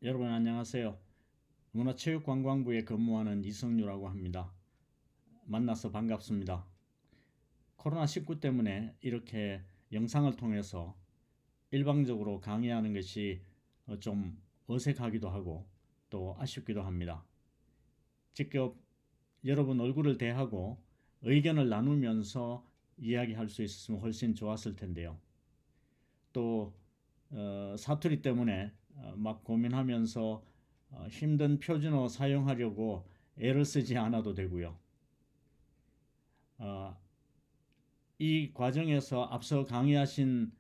여러분 안녕하세요. 문화체육관광부에 근무하는 이성유라고 합니다. 만나서 반갑습니다. 코로나19 때문에 이렇게 영상을 통해서 일방적으로 강의하는 것이 좀 어색하기도 하고 또 아쉽기도 합니다. 직접 여러분 얼굴을 대하고 의견을 나누면서 이야기할 수 있었으면 훨씬 좋았을 텐데요. 또 사투리 때문에 막 고민하면서 힘든 표준어 사용하려고 애를 쓰지 않아도 되고요. 어, 이 과정에서 앞서 강의하신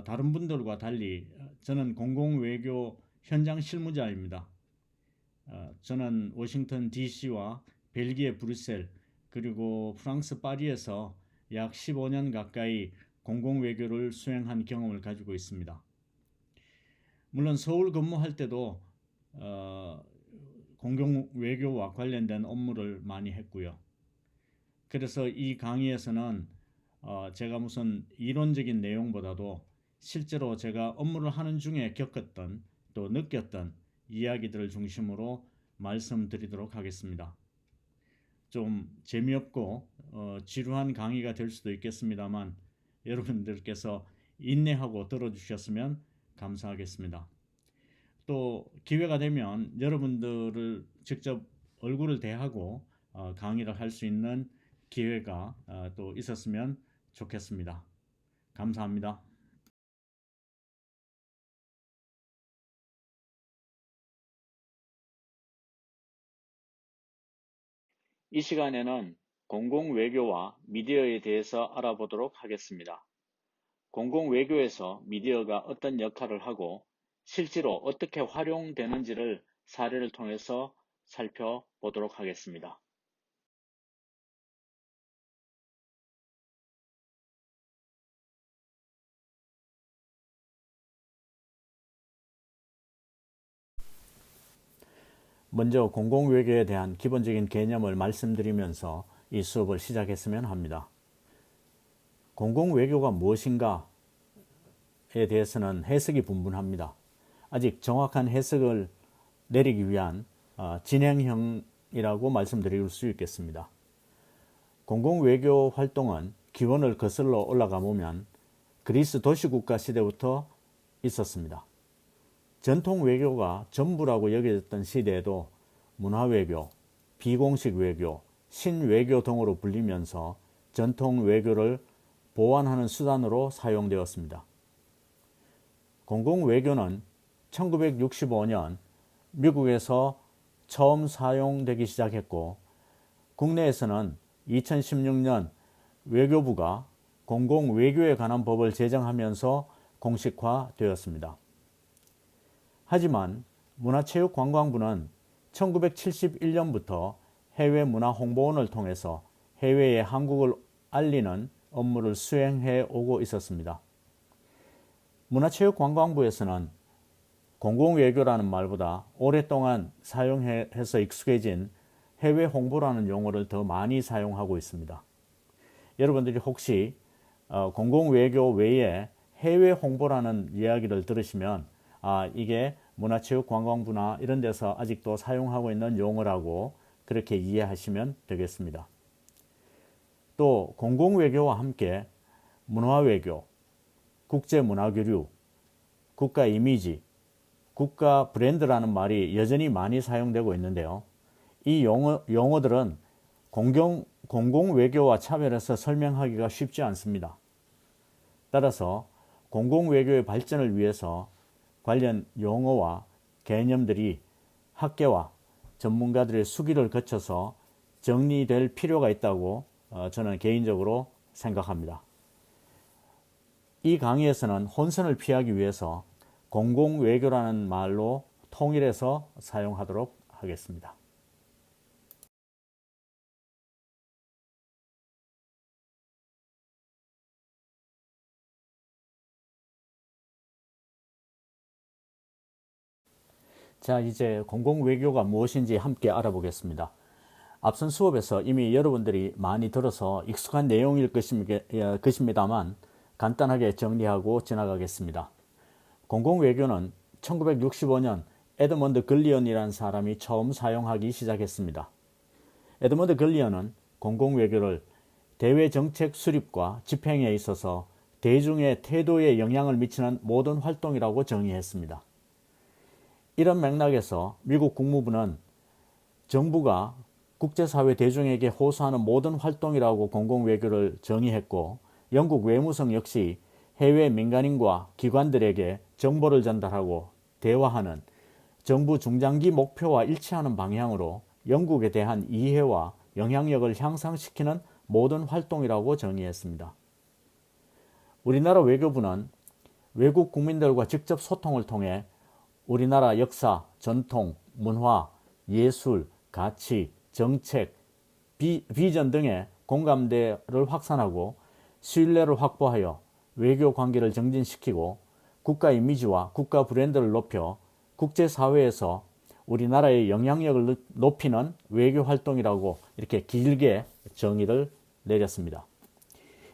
다른 분들과 달리 저는 공공외교 현장 실무자입니다. 저는 워싱턴 DC와 벨기에 브뤼셀 그리고 프랑스 파리에서 약 15년 가까이 공공외교를 수행한 경험을 가지고 있습니다. 물론 서울 근무할 때도 공공외교와 관련된 업무를 많이 했고요. 그래서 이 강의에서는 제가 무슨 이론적인 내용보다도 실제로 제가 업무를 하는 중에 겪었던 또 느꼈던 이야기들을 중심으로 말씀드리도록 하겠습니다. 좀 재미없고 지루한 강의가 될 수도 있겠습니다만 여러분들께서 인내하고 들어주셨으면 감사하겠습니다. 또 기회가 되면 여러분들을 직접 얼굴을 대하고 강의를 할 수 있는 기회가 또 있었으면 좋겠습니다. 감사합니다. 이 시간에는 공공외교와 미디어에 대해서 알아보도록 하겠습니다. 공공외교에서 미디어가 어떤 역할을 하고 실제로 어떻게 활용되는지를 사례를 통해서 살펴보도록 하겠습니다. 먼저 공공외교에 대한 기본적인 개념을 말씀드리면서 이 수업을 시작했으면 합니다. 공공외교가 무엇인가에 대해서는 해석이 분분합니다. 아직 정확한 해석을 내리기 위한 진행형이라고 말씀드릴 수 있겠습니다. 공공외교 활동은 기원을 거슬러 올라가 보면 그리스 도시국가 시대부터 있었습니다. 전통 외교가 전부라고 여겨졌던 시대에도 문화외교, 비공식 외교, 신외교 등으로 불리면서 전통 외교를 보완하는 수단으로 사용되었습니다. 공공외교는 1965년 미국에서 처음 사용되기 시작했고 국내에서는 2016년 외교부가 공공외교에 관한 법을 제정하면서 공식화되었습니다. 하지만 문화체육관광부는 1971년부터 해외문화홍보원을 통해서 해외에 한국을 알리는 업무를 수행해 오고 있었습니다. 문화체육관광부에서는 공공외교라는 말보다 오랫동안 사용해서 익숙해진 해외 홍보라는 용어를 더 많이 사용하고 있습니다. 여러분들이 혹시 공공외교 외에 해외 홍보라는 이야기를 들으시면 이게 문화체육관광부나 이런 데서 아직도 사용하고 있는 용어라고 그렇게 이해하시면 되겠습니다. 또 공공외교와 함께 문화외교, 국제문화교류, 국가 이미지, 국가 브랜드라는 말이 여전히 많이 사용되고 있는데요. 이 용어들은 공공외교와 차별해서 설명하기가 쉽지 않습니다. 따라서 공공외교의 발전을 위해서 관련 용어와 개념들이 학계와 전문가들의 수기를 거쳐서 정리될 필요가 있다고 저는 개인적으로 생각합니다. 이 강의에서는 혼선을 피하기 위해서 공공외교라는 말로 통일해서 사용하도록 하겠습니다. 자, 이제 공공외교가 무엇인지 함께 알아보겠습니다. 앞선 수업에서 이미 여러분들이 많이 들어서 익숙한 내용일 것입니다만 간단하게 정리하고 지나가겠습니다. 공공외교는 1965년 에드먼드 글리언이라는 사람이 처음 사용하기 시작했습니다. 에드먼드 글리언은 공공외교를 대외 정책 수립과 집행에 있어서 대중의 태도에 영향을 미치는 모든 활동이라고 정의했습니다. 이런 맥락에서 미국 국무부는 정부가 국제사회 대중에게 호소하는 모든 활동이라고 공공외교를 정의했고, 영국 외무성 역시 해외 민간인과 기관들에게 정보를 전달하고 대화하는 정부 중장기 목표와 일치하는 방향으로 영국에 대한 이해와 영향력을 향상시키는 모든 활동이라고 정의했습니다. 우리나라 외교부는 외국 국민들과 직접 소통을 통해 우리나라 역사, 전통, 문화, 예술, 가치, 정책, 비전 등의 공감대를 확산하고 신뢰를 확보하여 외교 관계를 정진시키고 국가 이미지와 국가 브랜드를 높여 국제사회에서 우리나라의 영향력을 높이는 외교 활동이라고 이렇게 길게 정의를 내렸습니다.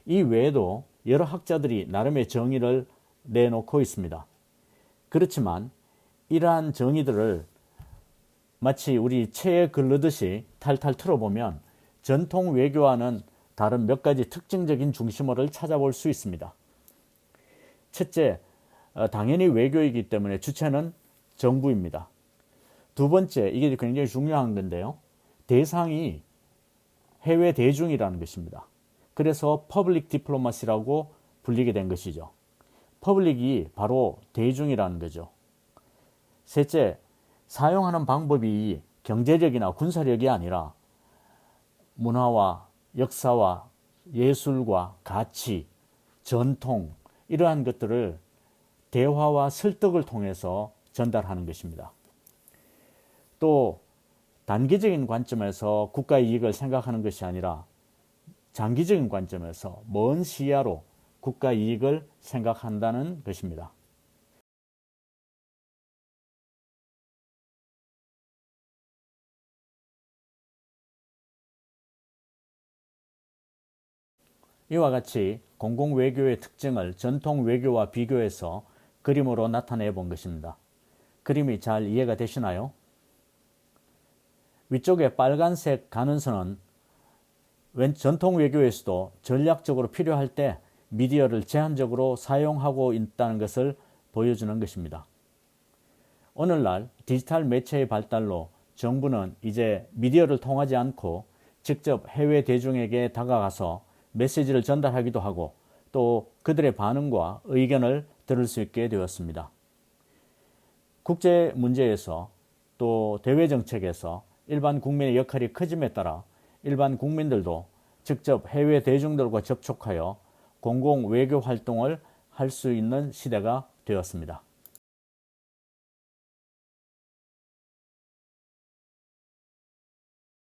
이 외에도 여러 학자들이 나름의 정의를 내놓고 있습니다. 그렇지만 이러한 정의들을 마치 우리 체에 걸르듯이 탈탈 틀어보면 전통 외교와는 다른 몇 가지 특징적인 중심어를 찾아볼 수 있습니다. 첫째, 당연히 외교이기 때문에 주체는 정부입니다. 두 번째, 이게 굉장히 중요한 건데요. 대상이 해외 대중이라는 것입니다. 그래서 퍼블릭 디플로마시라고 불리게 된 것이죠. 퍼블릭이 바로 대중이라는 거죠. 셋째, 사용하는 방법이 경제력이나 군사력이 아니라 문화와 역사와 예술과 가치, 전통 이러한 것들을 대화와 설득을 통해서 전달하는 것입니다. 또 단기적인 관점에서 국가 이익을 생각하는 것이 아니라 장기적인 관점에서 먼 시야로 국가 이익을 생각한다는 것입니다. 이와 같이 공공외교의 특징을 전통 외교와 비교해서 그림으로 나타내 본 것입니다. 그림이 잘 이해가 되시나요? 위쪽에 빨간색 가는 선은 전통 외교에서도 전략적으로 필요할 때 미디어를 제한적으로 사용하고 있다는 것을 보여주는 것입니다. 오늘날 디지털 매체의 발달로 정부는 이제 미디어를 통하지 않고 직접 해외 대중에게 다가가서 메시지를 전달하기도 하고 또 그들의 반응과 의견을 들을 수 있게 되었습니다. 국제 문제에서 또 대외 정책에서 일반 국민의 역할이 커짐에 따라 일반 국민들도 직접 해외 대중들과 접촉하여 공공 외교 활동을 할 수 있는 시대가 되었습니다.